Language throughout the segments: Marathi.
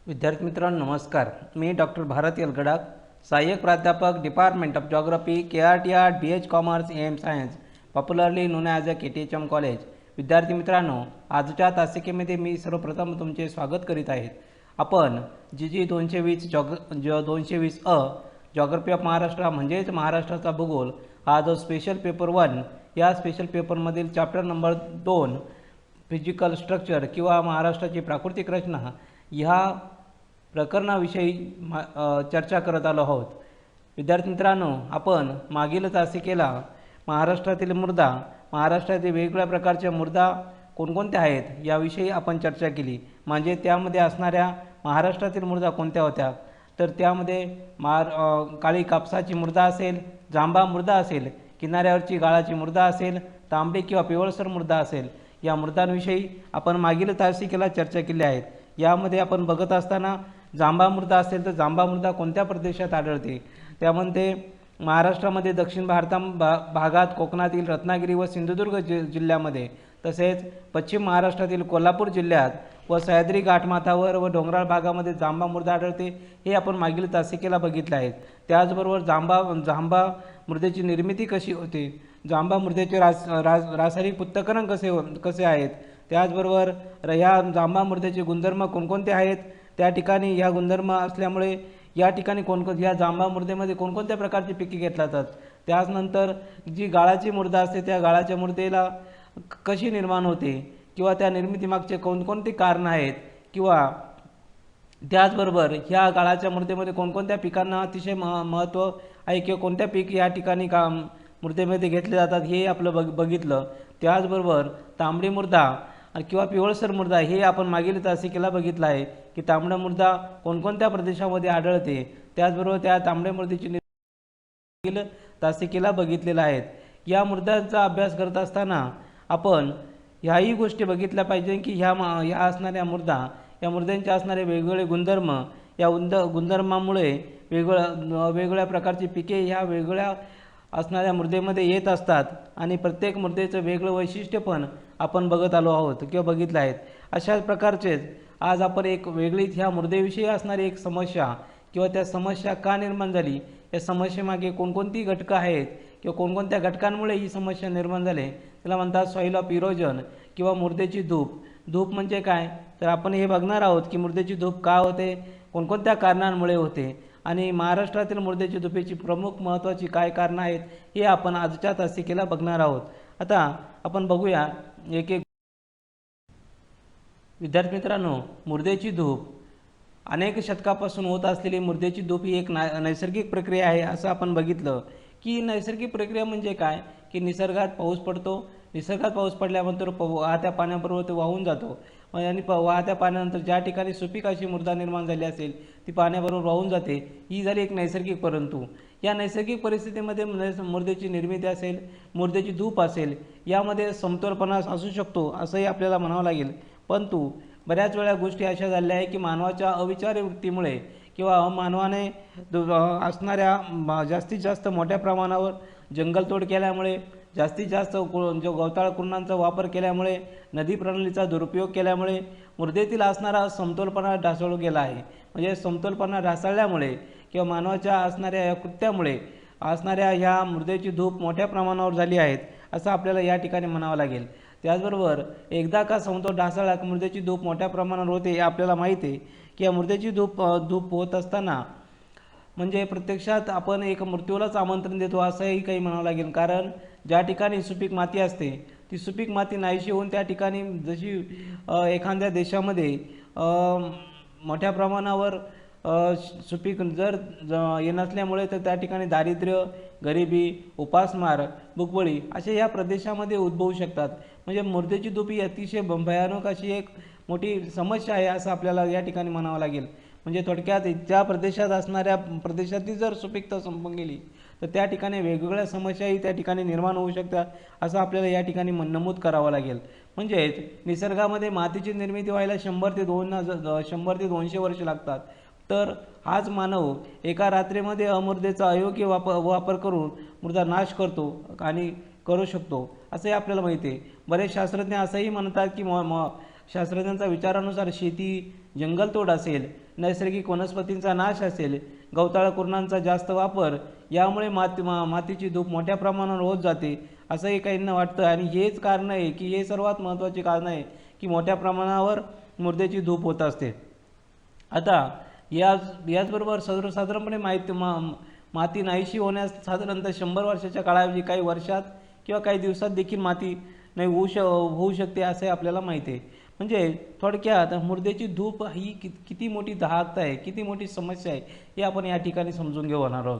विद्यार्थी मित्रांनो नमस्कार. मी डॉक्टर भारत यलगडाख, सहाय्यक प्राध्यापक department of geography, KRTR, BH commerce, AM science, popularly known as a KTHM college. विद्यार्थी मित्रांनो, आजच्या तासिकेमध्ये मी सर्वप्रथम तुमचे स्वागत करीत आहेत. आपण जी 220 जॉग्रफी ऑफ महाराष्ट्र म्हणजेच महाराष्ट्राचा भूगोल हा जो स्पेशल पेपर 1 या स्पेशल पेपरमधील चॅप्टर नंबर 2 फिजिकल स्ट्रक्चर किंवा महाराष्ट्राची प्राकृतिक रचना ह्या प्रकरणाविषयी चर्चा करत आलो आहोत. विद्यार्थी मित्रांनो, आपण मागील तासिकेला महाराष्ट्रातील मृदा, महाराष्ट्रातील वेगवेगळ्या प्रकारच्या मृदा कोणकोणत्या आहेत याविषयी आपण चर्चा केली. म्हणजे त्यामध्ये असणाऱ्या महाराष्ट्रातील मृदा कोणत्या होत्या, तर त्यामध्ये काळी कापसाची मृदा असेल, जांभा मृदा असेल, किनाऱ्यावरची गाळाची मृदा असेल, तांबडी किंवा पिवळसर मृदा असेल. या मृदांविषयी आपण मागील तासिकेला चर्चा केली आहे. यामध्ये आपण बघत असताना जांभा मृदा असेल तर जांभा मृदा कोणत्या प्रदेशात आढळते, त्यामध्ये महाराष्ट्रामध्ये दक्षिण भागात कोकणातील रत्नागिरी व सिंधुदुर्ग जिल्ह्यामध्ये, तसेच पश्चिम महाराष्ट्रातील कोल्हापूर जिल्ह्यात व सह्याद्री घाटमाथ्यावर व डोंगराळ भागामध्ये जांभा मृदा आढळते. हे आपण मागील तासिकेला बघितलं आहे. त्याचबरोबर जांभा मृदेची निर्मिती कशी होते, जांभा मृदेचे रासायनिक पृथक्करण कसे आहेत, त्याचबरोबर ह्या जांभा मृदेचे गुणधर्म कोणकोणते आहेत, त्या ठिकाणी ह्या गुणधर्म असल्यामुळे या ठिकाणी ह्या जांभा मृदेमध्ये कोणकोणत्या प्रकारची पिके घेतली जातात. त्याचनंतर जी गाळाची मृदा असते त्या गाळाच्या मृदेला कशी निर्माण होते किंवा त्या निर्मितीमागचे कोणकोणती कारणं आहेत, किंवा त्याचबरोबर ह्या गाळाच्या मृदेमध्ये कोणकोणत्या पिकांना अतिशय महत्त्व आहे किंवा कोणत्या पीक या ठिकाणी मृदेमध्ये घेतले जातात हे आपलं बघितलं. त्याचबरोबर तांबडी मृदा किंवा पिवळसर मृदा हे आपण मागील तासिकेला बघितलं आहे की तांबडा मृदा कोणकोणत्या प्रदेशामध्ये आढळते. त्याचबरोबर त्या तांबड्या मृदेची मागील तासिकेला बघितलेलं आहेत. या मृदांचा अभ्यास करत असताना आपण ह्याही गोष्टी बघितल्या पाहिजे की ह्या असणाऱ्या मृदा, या मृदांचे असणारे वेगवेगळे गुणधर्म, या गुणधर्मामुळे वेगवेगळ्या प्रकारची पिके ह्या वेगवेगळ्या असणाऱ्या मृदेमध्ये येत असतात आणि प्रत्येक मृदेचं वेगळं वैशिष्ट्य पण आपण बघत आलो आहोत किंवा बघितलं आहेत. अशाच प्रकारचेच आज आपण एक वेगळीच ह्या मृदेविषयी असणारी एक समस्या किंवा त्या समस्या का निर्माण झाली, या समस्येमागे कोणकोणती घटकं आहेत किंवा कोणकोणत्या घटकांमुळे ही समस्या निर्माण झाली, त्याला म्हणतात सॉईल ऑफ इरोजन किंवा मृदेची धूप. धूप म्हणजे काय, तर आपण हे बघणार आहोत की मृदेची धूप का होते, कोणकोणत्या कारणांमुळे होते आणि महाराष्ट्रातील मृदेची धुपीची प्रमुख महत्त्वाची काय कारणं आहेत हे आपण आजच्या तासिकेला बघणार आहोत. आता आपण बघूया एक एक. विद्यार्थी मित्रांनो, मृदेची धूप अनेक शतकापासून होत असलेली मृदेची धूप ही एक नैसर्गिक प्रक्रिया आहे. असं आपण बघितलं की नैसर्गिक प्रक्रिया म्हणजे काय की निसर्गात पाऊस पडतो, निसर्गात पाऊस पडल्यानंतर वाहत्या पाण्याबरोबर तो वाहून जातो आणि वाहत्या पाण्यानंतर ज्या ठिकाणी सुपीक अशी मृदा निर्माण झाली असेल ती पाण्याबरोबर वाहून जाते. ही झाली एक नैसर्गिक. परंतु या नैसर्गिक परिस्थितीमध्ये मृदेची निर्मिती असेल, मृदेची धूप असेल, यामध्ये समतोलपणा असू शकतो असंही आपल्याला म्हणावं लागेल. परंतु बऱ्याच वेळा गोष्टी अशा झाल्या आहे की मानवाच्या अविचारी वृत्तीमुळे किंवा मानवाने असणाऱ्या जास्तीत जास्त मोठ्या प्रमाणावर जंगलतोड केल्यामुळे, जास्तीत जास्त जो गवताळ कुरणांचा वापर केल्यामुळे, नदी प्रणालीचा दुरुपयोग केल्यामुळे मृदेतील असणारा समतोलपणा ढासळू गेला आहे. म्हणजे समतोलपणा ढासळल्यामुळे किंवा मानवाच्या असणाऱ्या या कृत्यामुळे असणाऱ्या ह्या मृदेची धूप मोठ्या प्रमाणावर झाली आहेत असं आपल्याला या ठिकाणी म्हणावं लागेल. त्याचबरोबर एकदा का समतोल ढासळला की मृदेची धूप मोठ्या प्रमाणावर होते हे आपल्याला माहिती आहे की या मृदेची धूप होत असताना म्हणजे प्रत्यक्षात आपण एक मृत्यूलाच आमंत्रण देतो असंही काही म्हणावं लागेल. कारण ज्या ठिकाणी सुपीक माती असते ती सुपीक माती नाहीशी होऊन त्या ठिकाणी जशी एखाद्या देशामध्ये मोठ्या प्रमाणावर सुपीक जर नसल्यामुळे तर त्या ठिकाणी दारिद्र्य, गरिबी, उपासमार, भूकबळी असे या प्रदेशामध्ये उद्भवू शकतात. म्हणजे मृदेची धूप ही अतिशय भयानक अशी एक मोठी समस्या आहे असं आपल्याला या ठिकाणी म्हणावं लागेल. म्हणजे थोडक्यात ज्या प्रदेशात असणाऱ्या प्रदेशातील जर सुपीकता संपून गेली तर त्या ठिकाणी वेगवेगळ्या समस्याही त्या ठिकाणी निर्माण होऊ शकतात असं आपल्याला या ठिकाणी नमूद करावं लागेल. म्हणजेच निसर्गामध्ये मातीची निर्मिती व्हायला 100 ते 200 वर्ष लागतात. तर हाच मानव एका रात्रीमध्ये अमृदेचा अयोग्य वापर करून मृदा नाश करतो आणि करू शकतो असंही आपल्याला माहिती आहे. बरेच शास्त्रज्ञ असंही म्हणतात की शास्त्रज्ञांच्या विचारानुसार शेती, जंगलतोड असेल नैसर्गिक वनस्पतींचा नाश असेल, गवताळ कुरणांचा जास्त वापर, यामुळे मातीची धूप मोठ्या प्रमाणावर होत जाते असंही काहींना वाटतं. आणि हेच कारण आहे की हे सर्वात महत्त्वाचे कारण आहे की मोठ्या प्रमाणावर मृदेची धूप होत असते. आता याचबरोबर सर्वसाधारणपणे माती नाहीशी होण्यास साधारणतः 100 वर्षाच्या काळाऐवजी काही वर्षात किंवा काही दिवसात देखील माती नाही होऊ शकते असे आपल्याला माहिती आहे. म्हणजे थोडक्यात मृदेची धूप ही किती मोठी दाहकता आहे, किती मोठी समस्या आहे हे आपण या ठिकाणी समजून घेऊ होणार आहोत.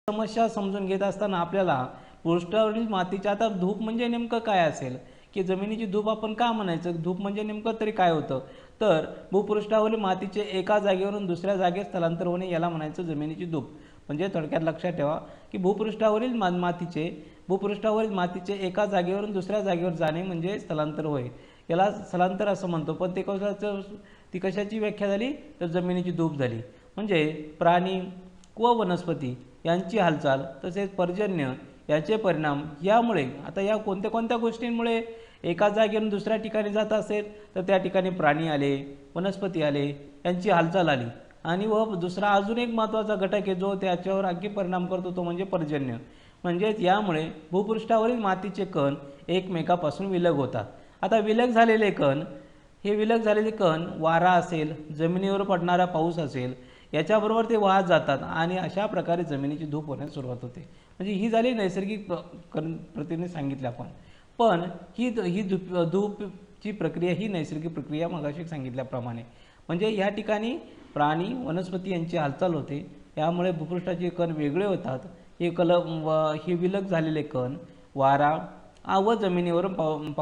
समस्या समजून घेत असताना आपल्याला पृष्ठावरील मातीच्या, आता धूप म्हणजे नेमकं काय असेल, की जमिनीची धूप आपण का म्हणायचं, धूप म्हणजे नेमकं तरी काय होतं, तर भूपृष्ठावरील मातीचे एका जागेवरून दुसऱ्या जागेत स्थलांतर होणे याला म्हणायचं जमिनीची धूप. म्हणजे थोडक्यात लक्षात ठेवा की भूपृष्ठावरील मातीचे एका जागेवरून दुसऱ्या जागेवर जाणे म्हणजे स्थलांतर होय, याला स्थलांतर असं म्हणतो. पण ती कशाची व्याख्या झाली, तर जमिनीची धूप झाली. म्हणजे प्राणी व वनस्पती यांची हालचाल तसेच पर्जन्य याचे परिणाम यामुळे, आता या कोणत्या कोणत्या गोष्टींमुळे एका जागेवरून दुसऱ्या ठिकाणी जात असेल, तर त्या ठिकाणी प्राणी आले, वनस्पती आले, यांची हालचाल आली. आणि व दुसरा अजून एक महत्त्वाचा घटक आहे जो त्याच्यावर आणखी परिणाम करतो, तो म्हणजे पर्जन्य. म्हणजेच यामुळे भूपृष्ठावरील मातीचे कण एकमेकापासून विलग होतात. आता विलग झालेले कण वारा असेल, जमिनीवर पडणारा पाऊस असेल, याच्याबरोबर ते वाहत जातात आणि अशा प्रकारे जमिनीची धूप होण्यास सुरुवात होते. म्हणजे ही झाली नैसर्गिक प्रतीने सांगितले आपण. पण ही धूपची प्रक्रिया ही नैसर्गिक प्रक्रिया मगाशी सांगितल्याप्रमाणे, म्हणजे या ठिकाणी प्राणी वनस्पती यांची हालचाल होते, यामुळे भूपृष्ठाचे कण वेगळे होतात. हे विलग झालेले कण वारा व जमिनीवरून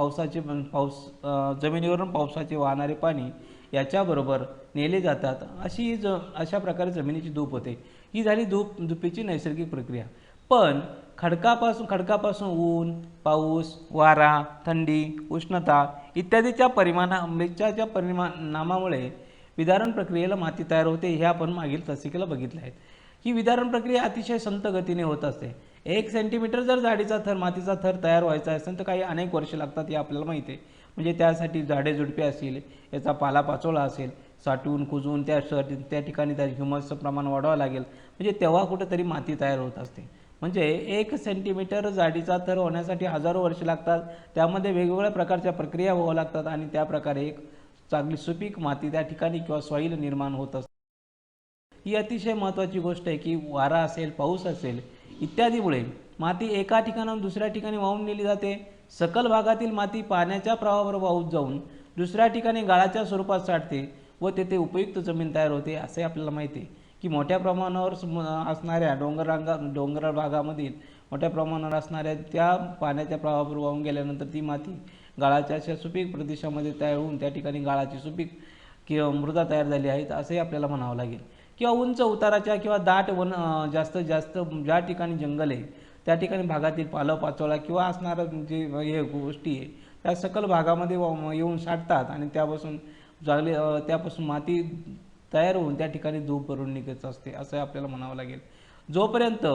पावसाचे वाहणारे पाणी याच्याबरोबर नेले जातात. अशा प्रकारे जमिनीची धूप होते. ही झाली धुपीची नैसर्गिक प्रक्रिया. पण खडकापासून ऊन, पाऊस, वारा, थंडी, उष्णता इत्यादीच्या परिणामामुळे विदारण प्रक्रियेला माती तयार होते. हे आपण मागील तासिकेला बघितले आहेत. ही विदारण प्रक्रिया अतिशय संथ गतीने होत असते. 1 सेंटीमीटर जर जाडीचा मातीचा थर तयार व्हायचा असेल तर काही अनेक वर्षे लागतात, हे आपल्याला माहिती आहे. म्हणजे त्यासाठी झाडेझुडपे असतील, याचा पालापाचोळा असेल, साठवून कुजवून त्या ठिकाणी त्या ह्युमसचं प्रमाण वाढवावं लागेल, म्हणजे तेव्हा कुठंतरी माती तयार होत असते. म्हणजे 1 सेंटीमीटर जाडीचा थर होण्यासाठी हजारो वर्षे लागतात. त्यामध्ये वेगवेगळ्या प्रकारच्या प्रक्रिया व्हाव्या लागतात आणि त्या प्रकारे एक चांगली सुपीक माती त्या ठिकाणी किंवा सॉईल निर्माण होत असते. ही अतिशय महत्त्वाची गोष्ट आहे की वारा असेल, पाऊस असेल इत्यादीमुळे माती एका ठिकाणाहून दुसऱ्या ठिकाणी वाहून नेली जाते. सकल भागातील माती पाण्याच्या प्रवाहावर वाहून जाऊन दुसऱ्या ठिकाणी गाळाच्या स्वरूपात साठते व तेथे उपयुक्त जमीन तयार होते. असे आपल्याला माहिती आहे की मोठ्या प्रमाणावर असणाऱ्या डोंगराळ भागामधील मोठ्या प्रमाणावर असणाऱ्या त्या पाण्याच्या प्रवाहावर वाहून गेल्यानंतर ती माती गाळाच्या अशा सुपीक प्रदेशामध्ये तयार होऊन त्या ठिकाणी गाळाची सुपीक किंवा मृदा तयार झाली आहेत असे आपल्याला म्हणावं लागेल. किंवा उंच उताराच्या किंवा दाट जास्तीत जास्त ज्या ठिकाणी जंगल आहे त्या ठिकाणी भागातील पालापाचोळा किंवा असणारं जे हे गोष्टी आहे त्या सकल भागामध्ये येऊन साठतात आणि त्यापासून माती तयार होऊन त्या ठिकाणी धूप भरून निघत असते असं आपल्याला म्हणावं लागेल. जोपर्यंत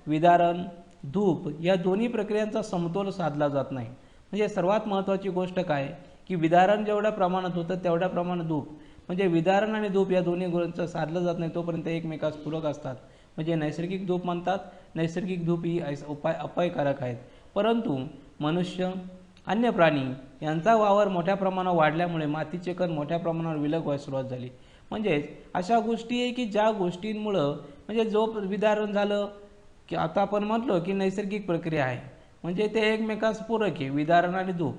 विदारण, धूप या दोन्ही प्रक्रियांचा समतोल साधला जात नाही, म्हणजे सर्वात महत्त्वाची गोष्ट काय की विदारण जेवढ्या प्रमाणात होतं तेवढ्या प्रमाणात धूप, म्हणजे विदारण आणि धूप या दोन्ही गोष्टींचं साधलं जात नाही तोपर्यंत एकमेकास पूरक असतात. म्हणजे नैसर्गिक धूप म्हणतात. नैसर्गिक धूप ही अपायकारक आहेत. परंतु मनुष्य, अन्य प्राणी यांचा वावर मोठ्या प्रमाणावर वाढल्यामुळे मातीचे कण मोठ्या प्रमाणावर विलग व्हायला सुरुवात झाली. म्हणजेच अशा गोष्टी आहे की ज्या गोष्टींमुळं, म्हणजे जो विदारण झालं की आता आपण म्हटलं की नैसर्गिक प्रक्रिया आहे, म्हणजे ते एकमेकास पूरक आहे विदारण आणि धूप.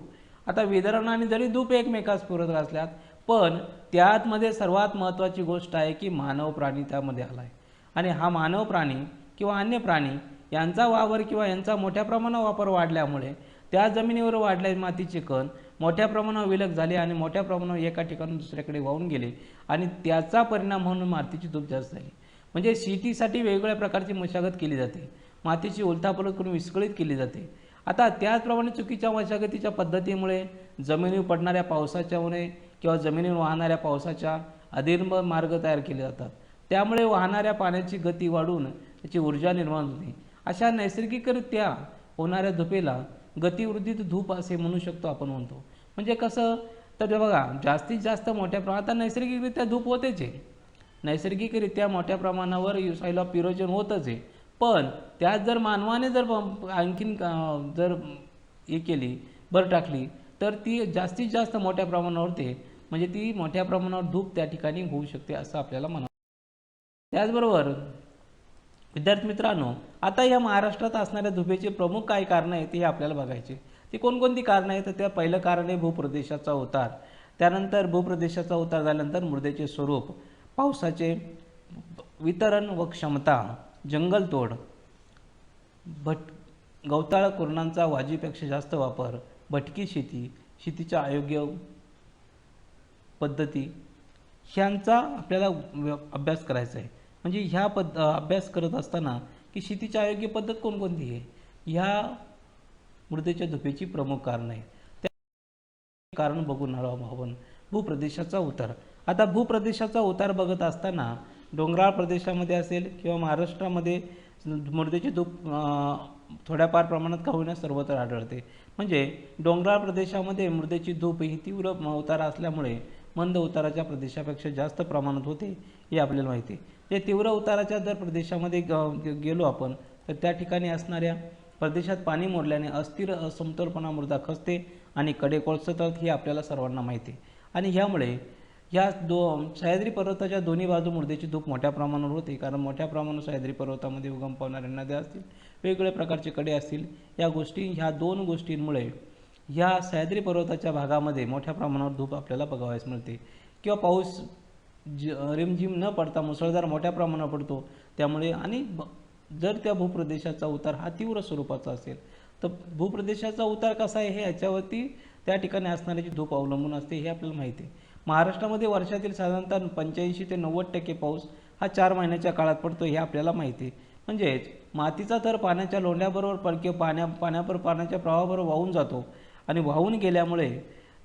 आता विदारण आणि जरी धूप एकमेकास पूरक असल्यात पण त्यामध्ये सर्वात महत्त्वाची गोष्ट आहे की मानव प्राणी त्यामध्ये आला आहे. आणि हा मानव प्राणी किंवा अन्य प्राणी यांचा वावर किंवा यांचा मोठ्या प्रमाणावर वापर वाढल्यामुळे त्या जमिनीवर वाढलेले मातीचे कण मोठ्या प्रमाणावर विलग झाले आणि मोठ्या प्रमाणावर एका ठिकाणून दुसऱ्याकडे वाहून गेले आणि त्याचा परिणाम म्हणून मातीची धूप जास्त झाली. म्हणजे शेतीसाठी वेगवेगळ्या प्रकारची मशागत केली जाते, मातीची उलथापालथ करून विस्कळीत केली जाते. आता त्याचप्रमाणे चुकीच्या मशागतीच्या पद्धतीमुळे जमिनीवर पडणाऱ्या पावसाच्यामुळे किंवा जमिनीवर वाहणाऱ्या पावसाच्या अधीन मार्ग तयार केले जातात. त्यामुळे वाहणाऱ्या पाण्याची गती वाढून त्याची ऊर्जा निर्माण होते. अशा नैसर्गिकरित्या होणाऱ्या धुपेला गतिवृद्धीत धूप असे म्हणू शकतो आपण म्हणतो. म्हणजे कसं तर बघा जास्तीत जास्त मोठ्या प्रमाणात नैसर्गिकरित्या धूप होतेच आहे, नैसर्गिकरित्या मोठ्या प्रमाणावर साईल ऑफ इरोजन होतच आहे. पण त्यात जर मानवाने जर आणखीन जर हे केली भर टाकली तर ती जास्तीत जास्त मोठ्या प्रमाणावर होते, म्हणजे ती मोठ्या प्रमाणावर धूप त्या ठिकाणी होऊ शकते असं आपल्याला म्हणावं. त्याचबरोबर विद्यार्थी मित्रांनो, आता या महाराष्ट्रात असणाऱ्या धुपेचे प्रमुख काही कारणं आहेत ते आपल्याला बघायचे. ती कोणकोणती कारणं आहेत? तर त्या पहिलं कारण आहे भूप्रदेशाचा उतार. त्यानंतर भूप्रदेशाचा उतार झाल्यानंतर मृदेचे स्वरूप, पावसाचे वितरण व क्षमता, जंगलतोड, गवताळ कुरणांचा वाजीपेक्षा जास्त वापर, भटकी शेती, शेतीच्या अयोग्य पद्धती, ह्यांचा आपल्याला अभ्यास करायचा आहे. म्हणजे ह्या अभ्यास करत असताना की शेतीची अयोग्य पद्धत कोणकोणती आहे, ह्या मृदेच्या धुपेची प्रमुख कारण आहे. त्या कारण बघून आपण भूप्रदेशाचा उतार. आता भूप्रदेशाचा उतार बघत असताना डोंगराळ प्रदेशामध्ये असेल किंवा महाराष्ट्रामध्ये मृदेची धूप थोड्याफार प्रमाणात का होईना सर्वत्र आढळते. म्हणजे डोंगराळ प्रदेशामध्ये मृदेची धूप ही तीव्र उतार असल्यामुळे मंद उताराच्या प्रदेशापेक्षा जास्त प्रमाणात होते हे आपल्याला माहिती आहे. ते तीव्र उताराच्या जर प्रदेशामध्ये गेलो आपण तर त्या ठिकाणी असणाऱ्या प्रदेशात पाणी मोडल्याने अस्थिर असमतोलपणा मृदा खचते आणि कडे कोळसतात हे आपल्याला सर्वांना माहिती आहे. आणि ह्यामुळे या सह्याद्री पर्वताच्या दोन्ही बाजू मृदेची धूप मोठ्या प्रमाणावर होते, कारण मोठ्या प्रमाणावर सह्याद्री पर्वतामध्ये उगम पावणाऱ्या नद्या असतील, वेगवेगळ्या प्रकारचे कडे असतील, ह्या दोन गोष्टींमुळे ह्या सह्याद्री पर्वताच्या भागामध्ये मोठ्या प्रमाणावर धूप आपल्याला बघावयास मिळते. किंवा पाऊस रिमझिम न पडता मुसळधार मोठ्या प्रमाणावर पडतो, त्यामुळे आणि जर त्या भूप्रदेशाचा उतार हा तीव्र स्वरूपाचा असेल तर भूप्रदेशाचा उतार कसा आहे हे याच्यावरती त्या ठिकाणी असणाऱ्याची धूप अवलंबून असते हे आपल्याला माहिती आहे. महाराष्ट्रामध्ये वर्षातील साधारणतः 85 ते 90% पाऊस हा 4 महिन्याच्या काळात पडतो हे आपल्याला माहिती आहे. म्हणजेच मातीचा थर पाण्याच्या लोंढ्याबरोबर किंवा पाण्याच्या प्रवाहाबरोबर वाहून जातो आणि वाहून गेल्यामुळे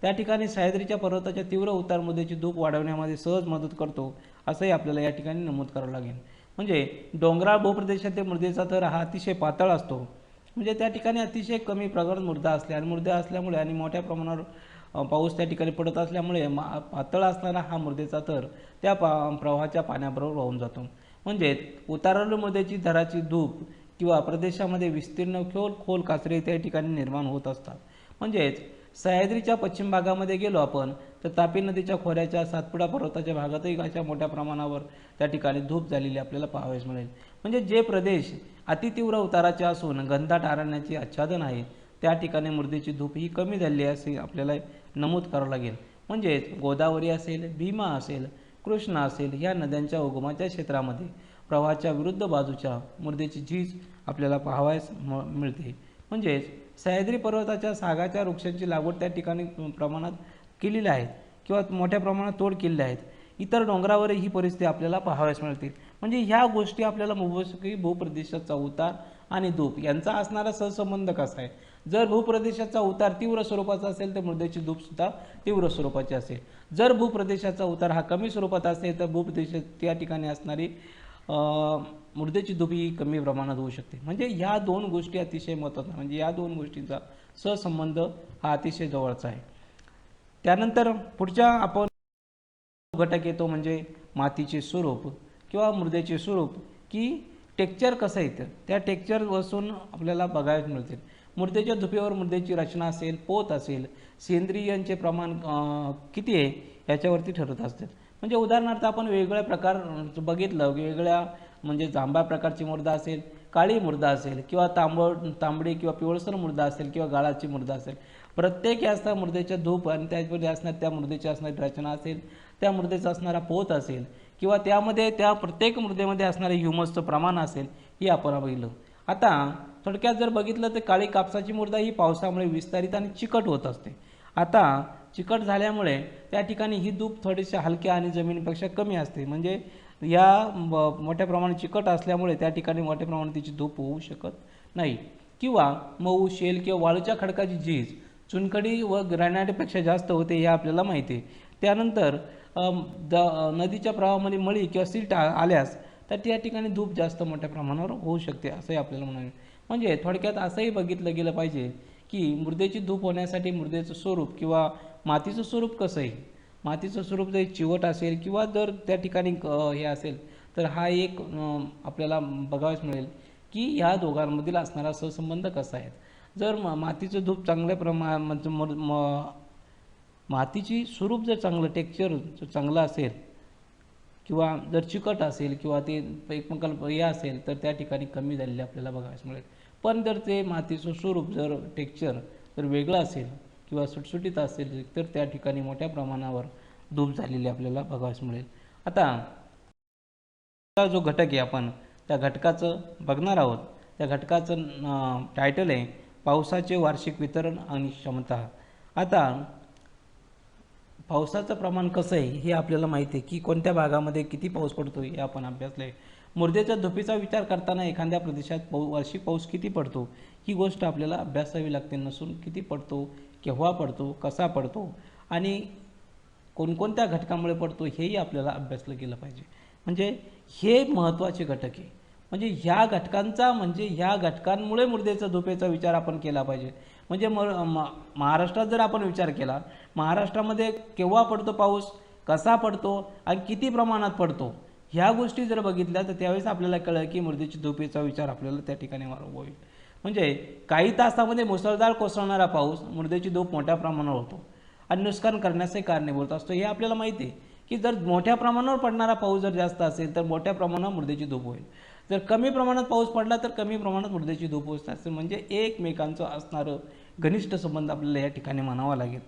त्या ठिकाणी सह्याद्रीच्या पर्वताच्या तीव्र उतार मृदेची धूप वाढवण्यामध्ये सहज मदत करतो असंही आपल्याला या ठिकाणी नमूद करावं लागेल. म्हणजे डोंगराळ भूप्रदेशातील मृदेचा थर हा अतिशय पातळ असतो, म्हणजे त्या ठिकाणी अतिशय कमी प्रगत मृदा असल्यामुळे आणि मोठ्या प्रमाणावर पाऊस त्या ठिकाणी पडत असल्यामुळे पातळ असणारा हा मृदेचा थर त्या प्रवाहाच्या पाण्याबरोबर वाहून जातो. म्हणजे उताराळ मृदेची थराची धूप किंवा प्रदेशामध्ये विस्तीर्ण खोल काचरे त्या ठिकाणी निर्माण होत असतात. म्हणजेच सह्याद्रीच्या पश्चिम भागामध्ये गेलो आपण तर तापी नदीच्या खोऱ्याच्या सातपुडा पर्वताच्या भागातही अशा मोठ्या प्रमाणावर त्या ठिकाणी धूप झालेली आपल्याला पाहावयास मिळेल. म्हणजे जे प्रदेश अतितीव्र उताराचे असून घनदाट अरण्याचे आच्छादन आहे त्या ठिकाणी मृदेची धूप ही कमी झाली असे आपल्याला नमूद करावं लागेल. म्हणजेच गोदावरी असेल, भीमा असेल, कृष्णा असेल या नद्यांच्या उगमाच्या क्षेत्रामध्ये प्रवाहाच्या विरुद्ध बाजूच्या मृदेची झीज आपल्याला पाहावयास मिळते. म्हणजेच सह्याद्री पर्वताच्या सागाच्या वृक्षांची लागवड त्या ठिकाणी प्रमाणात केलेली आहे किंवा मोठ्या प्रमाणात तोड केलेली आहेत. इतर डोंगरावरही ही परिस्थिती आपल्याला पाहावयास मिळते. म्हणजे ह्या गोष्टी आपल्याला की भूप्रदेशाचा उतार आणि धूप यांचा असणारा सहसंबंध कसा आहे. जर भूप्रदेशाचा उतार तीव्र स्वरूपाचा असेल तर मृदेची धूपसुद्धा तीव्र स्वरूपाची असेल. जर भूप्रदेशाचा उतार हा कमी स्वरूपात असेल तर भूप्रदेशात त्या ठिकाणी असणारी मृदेची धूप ही कमी प्रमाणात होऊ शकते. म्हणजे ह्या दोन गोष्टी अतिशय महत्त्वाच्या, म्हणजे या दोन गोष्टींचा सहसंबंध हा अतिशय जवळचा आहे. त्यानंतर पुढच्या आपण घटक येतो म्हणजे मातीचे स्वरूप किंवा मृदेचे स्वरूप की टेक्चर कसं येतं, त्या टेक्चर वसून आपल्याला बघायला मिळते. मृदेच्या धुपेवर मृदेची रचना असेल, पोत असेल, सेंद्रियांचे प्रमाण किती आहे याच्यावरती ठरत असते. म्हणजे उदाहरणार्थ आपण वेगवेगळ्या प्रकार बघितलं, वेगवेगळ्या म्हणजे जांभळ्या प्रकारची मृदा असेल, काळी मृदा असेल किंवा तांबडी किंवा पिवळसर मृदा असेल किंवा गाळाची मृदा असेल, प्रत्येक याचा मृदेच्या धूप आणि त्याच्यामध्ये असणारी त्या मृदेची असणारी रचना असेल, त्या मृदेचा असणारा पोत असेल किंवा त्यामध्ये त्या प्रत्येक मृदेमध्ये असणारे ह्युमसचं प्रमाण असेल हे आपण बघितलं. आता थोडक्यात जर बघितलं तर काळी कापसाची मृदा ही पावसामुळे विस्तारित आणि चिकट होत असते. आता चिकट झाल्यामुळे त्या ठिकाणी ही धूप थोडीशी हलक्या आणि जमिनीपेक्षा कमी असते. म्हणजे या मोठ्या प्रमाणात चिकट असल्यामुळे त्या ठिकाणी मोठ्या प्रमाणात तिची धूप होऊ शकत नाही. किंवा मऊ शेल किंवा वाळूच्या खडकाची झीज चुनखडी व ग्रॅनाइटपेक्षा जास्त होते हे आपल्याला माहिती आहे. त्यानंतर नदीच्या प्रवाहामध्ये मळी किंवा सीट आल्यास तर त्या ठिकाणी धूप जास्त मोठ्या प्रमाणावर होऊ शकते असंही आपल्याला म्हणावे. म्हणजे थोडक्यात असंही बघितलं गेलं पाहिजे की मृदेची धूप होण्यासाठी मृदेचं स्वरूप किंवा मातीचं स्वरूप कसं आहे, मातीचं स्वरूप जर चिवट असेल किंवा जर त्या ठिकाणी हे असेल तर हा एक आपल्याला बघावयास मिळेल की ह्या दोघांमधील असणारा सहसंबंध कसा आहे. जर मातीचं धूप चांगल्या मातीची स्वरूप जर चांगलं टेक्स्चर जर चांगलं असेल किंवा जर चिकट असेल किंवा ते एकमेकाला हे असेल तर त्या ठिकाणी कमी झालेले आपल्याला बघायला मिळेल. पण जर ते मातीचं स्वरूप जर टेक्स्चर जर वेगळं असेल किंवा सुटसुटीत असेल तर त्या ठिकाणी मोठ्या प्रमाणावर धूप झालेली आपल्याला बघायला मिळेल. आता जो घटक आहे आपण त्या घटकाचं बघणार आहोत. त्या घटकाचं टायटल आहे पावसाचे वार्षिक वितरण आणि क्षमता. आता पावसाचं प्रमाण कसं आहे हे आपल्याला माहिती आहे की कोणत्या भागामध्ये किती पाऊस पडतो हे आपण अभ्यासलं आहे. मृदेच्या धुपीचा विचार करताना एखाद्या प्रदेशात वार्षिक पाऊस किती पडतो ही गोष्ट आपल्याला अभ्यासावी लागते. नसून किती पडतो, केव्हा पडतो, कसा पडतो आणि कोणकोणत्या घटकामुळे पडतो हेही आपल्याला अभ्यासलं गेलं पाहिजे. म्हणजे हे महत्त्वाचे घटक आहे. म्हणजे ह्या घटकांमुळे मृदेच्या धुपेचा विचार आपण केला पाहिजे. म्हणजे महाराष्ट्रात जर आपण विचार केला, महाराष्ट्रामध्ये केव्हा पडतो पाऊस, कसा पडतो आणि किती प्रमाणात पडतो ह्या गोष्टी जर बघितल्या तर त्यावेळेस आपल्याला कळलं की मृदेची धुपेचा विचार आपल्याला त्या ठिकाणी होईल. म्हणजे काही तासामध्ये मुसळधार कोसळणारा पाऊस मृदेची धूप मोठ्या प्रमाणावर होतो आणि नुकसान करण्याचे कारणीभूत असतो हे आपल्याला माहिती आहे की जर मोठ्या प्रमाणावर पडणारा पाऊस जर जास्त असेल तर मोठ्या प्रमाणावर मृदेची धूप होईल. जर कमी प्रमाणात पाऊस पडला तर कमी प्रमाणात मृदेची धूप होत असते. म्हणजे एकमेकांचं असणारं घनिष्ठ संबंध आपल्याला या ठिकाणी म्हणावा लागेल.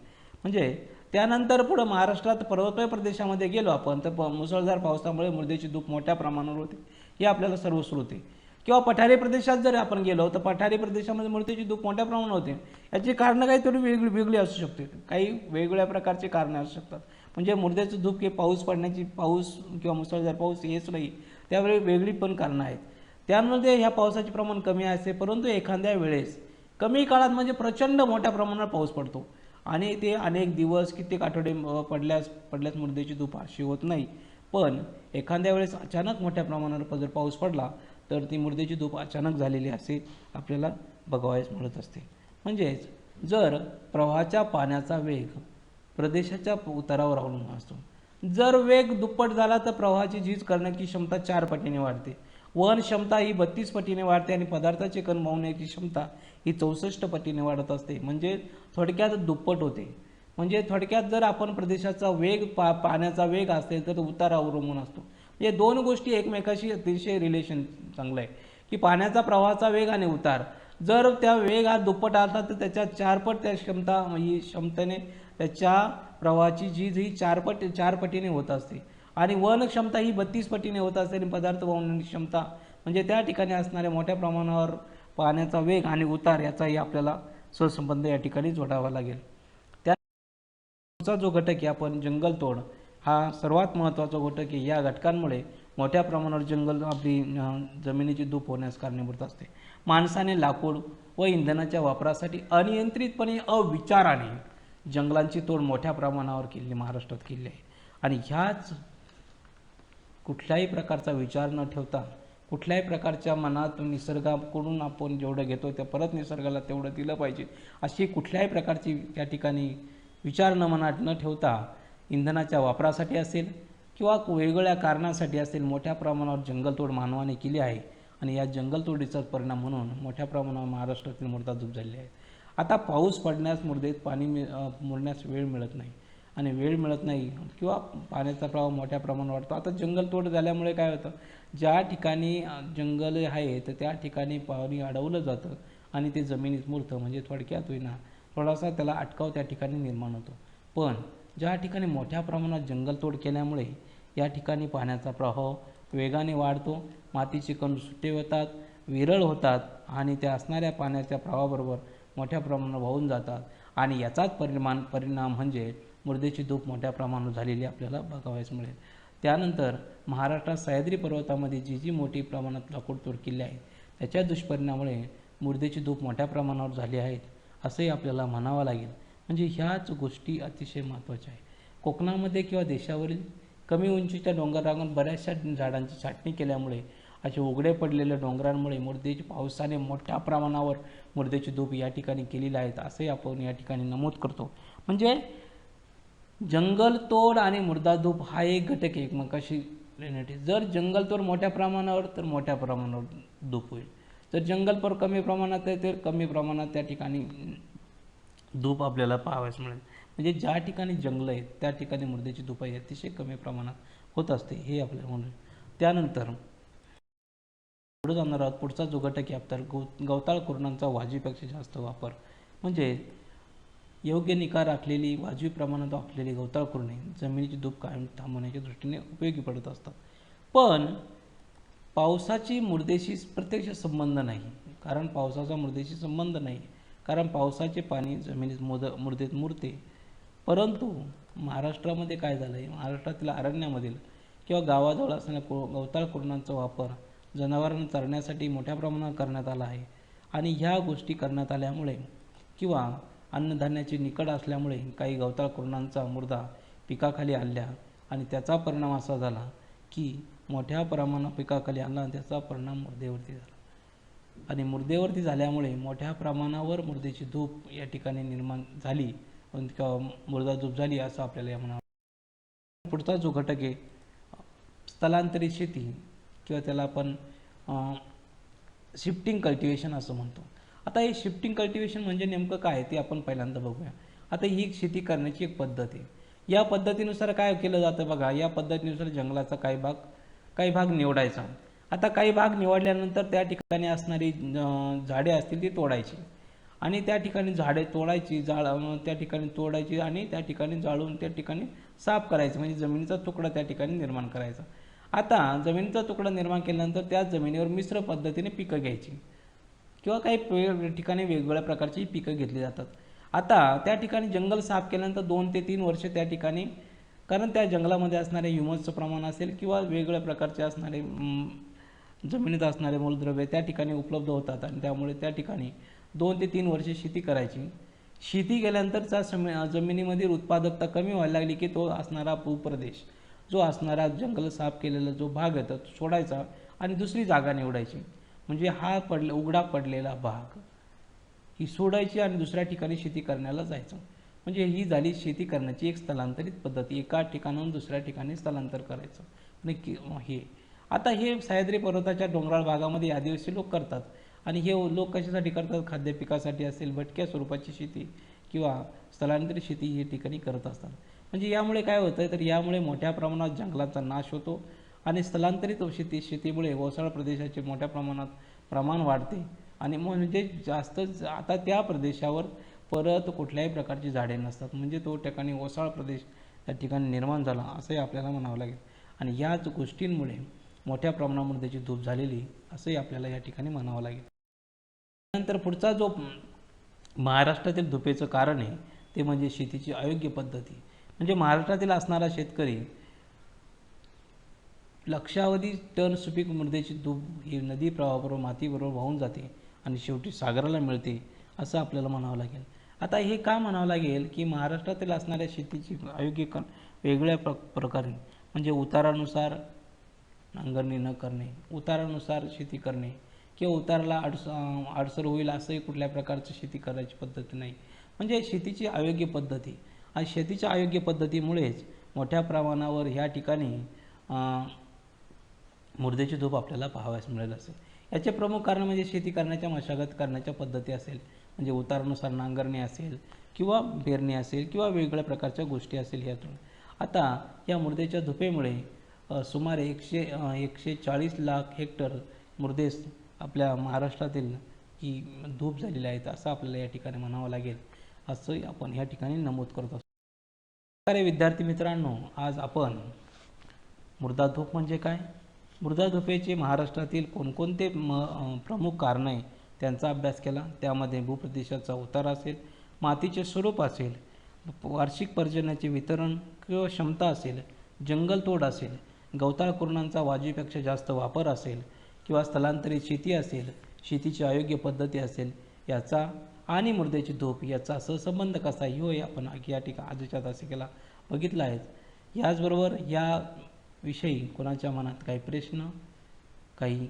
म्हणजे त्यानंतर पुढं महाराष्ट्रात पर्वतीय प्रदेशामध्ये गेलो आपण तर मुसळधार पावसामुळे मृदेची धूप मोठ्या प्रमाणावर होते हे आपल्याला सर्वश्रुत आहे. किंवा पठारी प्रदेशात जर आपण गेलो तर पठारी प्रदेशामध्ये मृदेची धूप मोठ्या प्रमाणात होते. याची कारणं काहीतरी वेगळी असू शकते, काही वेगवेगळ्या प्रकारचे कारणे असू शकतात. म्हणजे मृदेचं धूप हे पाऊस किंवा मुसळधार पाऊस हेच नाही, त्यावेळी वेगळी पण कारणं आहेत. त्यामध्ये ह्या पावसाचे प्रमाण कमी असते परंतु एखाद्या वेळेस कमी काळात म्हणजे प्रचंड मोठ्या प्रमाणात पाऊस पडतो आणि ते अनेक दिवस कित्येक आठवडे पडल्यास मृदेची धूप अशी होत नाही. पण एखाद्या वेळेस अचानक मोठ्या प्रमाणावर जर पाऊस पडला तर ती मृदेची धूप अचानक झालेली असे आपल्याला बघावयास मिळत असते. म्हणजेच जर प्रवाहाच्या पाण्याचा वेग प्रदेशाच्या उतारावर अवलंबून असतो. जर वेग दुप्पट झाला तर प्रवाहाची झीज करण्याची क्षमता 4 पटीने वाढते, वहन क्षमता ही 32 पटीने वाढते आणि पदार्थाचे कण वाहण्याची क्षमता ही 64 पटीने वाढत असते. म्हणजे थोडक्यात दुप्पट होते. म्हणजे थोडक्यात जर आपण प्रदेशाचा वेग पाण्याचा वेग असेल तर उतार अवलंबून असतो. हे दोन गोष्टी एकमेकाशी अतिशय रिलेशन चांगलं आहे की पाण्याचा प्रवाहाचा वेग आणि उतार. जर त्या वेग हा दुप्पट असला तर त्याच्या 4 पट त्या क्षमतेने त्याच्या प्रवाहाची झीज ही 4 पटीने होत असते आणि वहन क्षमता ही 32 पटीने होत असते आणि पदार्थ वाहण्याची क्षमता म्हणजे त्या ठिकाणी असणाऱ्या मोठ्या प्रमाणावर पाण्याचा वेग आणि उतार याचाही आपल्याला सहसंबंध या ठिकाणी जोडावा लागेल. त्याचा जो घटक आहे आपण जंगलतोड हा सर्वात महत्त्वाचा घटक आहे. या घटकांमुळे मोठ्या प्रमाणावर आपली जमिनीची धूप होण्यास कारणीभूत असते. माणसाने लाकूड व इंधनाच्या वापरासाठी अनियंत्रितपणे अविचाराने जंगलांची तोड मोठ्या प्रमाणावर महाराष्ट्रात केली आहे आणि ह्याच कुठल्याही प्रकारचा विचार न ठेवता कुठल्याही प्रकारच्या मनात निसर्गाकडून आपण जेवढं घेतो ते परत निसर्गाला तेवढं दिलं पाहिजे अशी कुठल्याही प्रकारची त्या ठिकाणी विचार मनात न ठेवता इंधनाच्या वापरासाठी असेल किंवा वेगवेगळ्या कारणासाठी असेल मोठ्या प्रमाणावर जंगलतोड मानवाने केली आहे आणि या जंगलतोडीचाच परिणाम म्हणून मोठ्या प्रमाणावर महाराष्ट्रातील मृदाधूप झालेली आहे. आता पाऊस पडण्यास मृदेत पाणी मुरण्यास वेळ मिळत नाही आणि वेळ मिळत नाही किंवा पाण्याचा प्रवाह मोठ्या प्रमाणात वाढतो. आता जंगलतोड झाल्यामुळे काय होतं, ज्या ठिकाणी जंगल आहे तर त्या ठिकाणी पाणी अडवलं जातं आणि ते जमिनीत मुरतं. म्हणजे थोडक्यात होईना थोडासा त्याला अटकाव त्या ठिकाणी निर्माण होतो. पण ज्या ठिकाणी मोठ्या प्रमाणात जंगलतोड केल्यामुळे या ठिकाणी पाण्याचा प्रवाह वेगाने वाढतो, मातीचे कण सुट्टे होतात, विरळ होतात आणि त्या असणाऱ्या पाण्याच्या प्रवाहाबरोबर मोठ्या प्रमाणात वाहून जातात आणि याचाच परिणाम म्हणजे मृदेची धूप मोठ्या प्रमाणात झालेली आपल्याला बघावयास मिळेल. त्यानंतर महाराष्ट्रात सह्याद्री पर्वतामध्ये जी मोठी प्रमाणात लाकूड तोड केली आहे त्याच्या दुष्परिणामामुळे मृदेची धूप मोठ्या प्रमाणावर झाली आहेत असंही आपल्याला म्हणावं लागेल. म्हणजे ह्याच गोष्टी अतिशय महत्त्वाच्या आहे. कोकणामध्ये किंवा देशावरील कमी उंचीच्या डोंगररांगांत बऱ्याचशा झाडांची छाटणी केल्यामुळे असे उघडे पडलेल्या डोंगरांमुळे पावसाने मोठ्या प्रमाणावर मृदेची धूप या ठिकाणी केलेली आहेत असे आपण या ठिकाणी नमूद करतो. म्हणजे जंगलतोड आणि मृदाधूप हा एक घटक एकमेकाशी रिलेटेड. जर जंगलतोड मोठ्या प्रमाणावर तर मोठ्या प्रमाणावर धूप होईल. जर जंगलतोड कमी प्रमाणात आहे तर कमी प्रमाणात त्या ठिकाणी धूप आपल्याला पाहावयास मिळेल. म्हणजे ज्या ठिकाणी जंगल आहेत त्या ठिकाणी मृदेची धूप अतिशय कमी प्रमाणात होत असते, हे आपल्याला म्हणून. त्यानंतर पुढे जाणार आहोत. पुढचा जो घटक आहे तर गवताळ कुरणांचा वाजवीपेक्षा जास्त वापर. म्हणजे योग्य निगा राखलेली वाजवी प्रमाणात वापरलेली गवताळ कुरणे जमिनीची धूप कायम थांबवण्याच्या दृष्टीने उपयोगी पडत असतात. पण पावसाची मृदेशी प्रत्यक्ष संबंध नाही, कारण पावसाचा मृदेशी संबंध नाही, कारण पावसाचे पाणी जमिनीत मृदेत मुरते. परंतु महाराष्ट्रामध्ये काय झालं आहे, महाराष्ट्रातील अरण्यामधील किंवा गावाजवळ असणाऱ्या गवताळ कुरणांचा वापर जनावरांना चरण्यासाठी मोठ्या प्रमाणात करण्यात आला आहे. आणि ह्या गोष्टी करण्यात आल्यामुळे किंवा अन्नधान्याची निकड असल्यामुळे काही गवताळ कुरणांचा मुर्दा पिकाखाली आणल्या आणि त्याचा परिणाम असा झाला की मोठ्या प्रमाणात पिकाखाली आणला आणि त्याचा परिणाम मुर्देवरती झाला. आणि मुर्देवरती झाल्यामुळे मोठ्या प्रमाणावर मुर्देची धूप या ठिकाणी निर्माण झाली किंवा मुर्दा धूप झाली असं आपल्याला या म्हणावं. पुढचा जो घटक आहे स्थलांतरित शेती किंवा त्याला आपण शिफ्टिंग कल्टिवेशन असं म्हणतो. आता हे शिफ्टिंग कल्टिवेशन म्हणजे नेमकं काय ते आपण पहिल्यांदा बघूया. आता ही शेती करण्याची एक पद्धत आहे. या पद्धतीनुसार काय केलं जातं बघा, या पद्धतीनुसार जंगलाचा काही भाग निवडायचा. आता काही भाग निवडल्यानंतर त्या ठिकाणी असणारी झाडे असतील ती तोडायची आणि त्या ठिकाणी झाडे तोडायची, त्या ठिकाणी तोडायची आणि त्या ठिकाणी जाळून त्या ठिकाणी साफ करायचं, म्हणजे जमिनीचा तुकडा त्या ठिकाणी निर्माण करायचा. आता जमिनीचा तुकडा निर्माण केल्यानंतर त्या जमिनीवर मिश्र पद्धतीने पिकं घ्यायची किंवा काही ठिकाणी वेगवेगळ्या प्रकारची पिकं घेतली जातात. आता त्या ठिकाणी जंगल साफ केल्यानंतर 2 ते 3 वर्ष त्या ठिकाणी, कारण त्या जंगलामध्ये असणारे ह्युमसचं प्रमाण असेल किंवा वेगवेगळ्या प्रकारचे असणारे जमिनीत असणारे मूलद्रव्य त्या ठिकाणी उपलब्ध होतात आणि त्यामुळे त्या ठिकाणी 2 ते 3 वर्षे शेती करायची. शेती केल्यानंतर त्या जमिनीमधील उत्पादकता कमी व्हायला लागली की तो असणारा भूप्रदेश, जो असणारा जंगल साफ केलेला जो भाग आहे तो सोडायचा आणि दुसरी जागा निवडायची. म्हणजे हा उघडा पडलेला भाग ही सोडायची आणि दुसऱ्या ठिकाणी शेती करण्याला जायचं. म्हणजे ही झाली शेती करण्याची एक स्थलांतरित पद्धती, एका ठिकाणाहून दुसऱ्या ठिकाणी स्थलांतर करायचं. हे आता हे सह्याद्री पर्वताच्या डोंगराळ भागामध्ये आदिवासी लोक करतात आणि हे लोक कशासाठी करतात, खाद्य पिकासाठी असेल, भटक्या स्वरूपाची शेती किंवा स्थलांतरित शेती हे ठिकाणी करत असतात. म्हणजे यामुळे काय होतं तर यामुळे मोठ्या प्रमाणात जंगलाचा नाश होतो आणि स्थलांतरित शेतीमुळे ओसाळ प्रदेशाचे मोठ्या प्रमाणात प्रमाण वाढते आणि म्हणजे जास्त आता त्या प्रदेशावर परत कुठल्याही प्रकारची झाडे नसतात. म्हणजे तो ठिकाणी ओसाळ प्रदेश त्या ठिकाणी निर्माण झाला असंही आपल्याला म्हणावं लागेल. आणि याच गोष्टींमुळे मोठ्या प्रमाणामध्ये त्याची धूप झालेली असंही आपल्याला या ठिकाणी म्हणावं लागेल. त्यानंतर पुढचा जो महाराष्ट्रातील धुपेचं कारण आहे ते म्हणजे शेतीची अयोग्य पद्धती. म्हणजे महाराष्ट्रातील असणारा शेतकरी लक्षावधी टन सुपीक मृदेची धूप ही नदी प्रवाहाबरोबर मातीबरोबर वाहून जाते आणि शेवटी सागराला मिळते असं आपल्याला म्हणावं लागेल. आता हे का म्हणावं लागेल की महाराष्ट्रातील असणाऱ्या शेतीची अयोग्य वेगळ्या प्रकारे म्हणजे उतारानुसार नांगरणी न करणे, उतारानुसार शेती करणे किंवा उताराला अडसर होईल असंही कुठल्या प्रकारची शेती करायची पद्धती नाही. म्हणजे शेतीची अयोग्य पद्धती आणि शेतीच्या अयोग्य पद्धतीमुळेच मोठ्या प्रमाणावर ह्या ठिकाणी मुर्देची धूप आपल्याला पाहावयास मिळेल असेल. याचे प्रमुख कारण म्हणजे शेती करण्याच्या मशागत करण्याच्या पद्धती असेल, म्हणजे उतारानुसार नांगरणी असेल किंवा पेरणी असेल किंवा वेगवेगळ्या प्रकारच्या गोष्टी असेल ह्यातून. आता या मुर्देच्या धुपेमुळे सुमारे 140 लाख हेक्टर मुर्देस आपल्या महाराष्ट्रातील ही धूप झालेली आहेत असं आपल्याला या ठिकाणी म्हणावं लागेल, असं आपण या ठिकाणी नमूद करत असतो. अरे विद्यार्थी मित्रांनो, आज आपण मृदा धूप म्हणजे काय, मृदा धुपेचे महाराष्ट्रातील कोणकोणते प्रमुख कारण आहे त्यांचा अभ्यास केला. त्यामध्ये भूप्रदेशाचा उतार असेल, मातीचे स्वरूप असेल, वार्षिक पर्जन्याचे वितरण किंवा क्षमता असेल, जंगलतोड असेल, गवताळ कुरणांचा वाजवीपेक्षा जास्त वापर असेल किंवा स्थलांतरित शेती असेल, शेतीची अयोग्य पद्धती असेल याचा आणि मृदेची धूप याचा सहसंबंध कसा आहे आपण या ठिकाणी आजच्या तासिकेला बघितला आहे. याचबरोबर या विषयी कोणाच्या मनात काही प्रश्न काही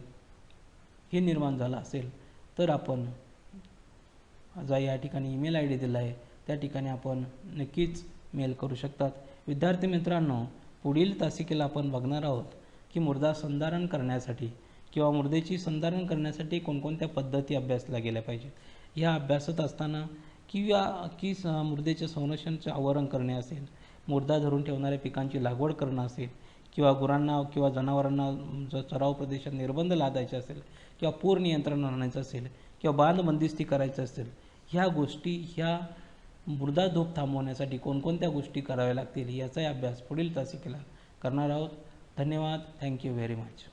हे निर्माण झाला असेल तर आपण जो या ठिकाणी ईमेल ID दिला आहे त्या ठिकाणी आपण नक्कीच मेल करू शकतात. विद्यार्थी मित्रांनो, पुढील तासिकेला आपण बघणार आहोत की मृदा संधारण करण्यासाठी किंवा मृदेची संधारण करण्यासाठी कोणकोणत्या पद्धती अभ्यासल्या गेल्या पाहिजे. ह्या अभ्यासत असताना मृदेचे संरक्षणाचे आवरण करणे असेल, मृदा धरून ठेवणाऱ्या पिकांची लागवड करणं असेल, किंवा गुरांना किंवा जनावरांना जर चराव प्रदेशात निर्बंध लादायचे असेल, किंवा पूर नियंत्रण आणायचं असेल, किंवा बांध बंदिस्ती करायचं असेल, ह्या मृदा धूप थांबवण्यासाठी कोणकोणत्या गोष्टी कराव्या लागतील याचाही अभ्यास पुढील तासिकेला करणार आहोत. धन्यवाद. Thank you very much.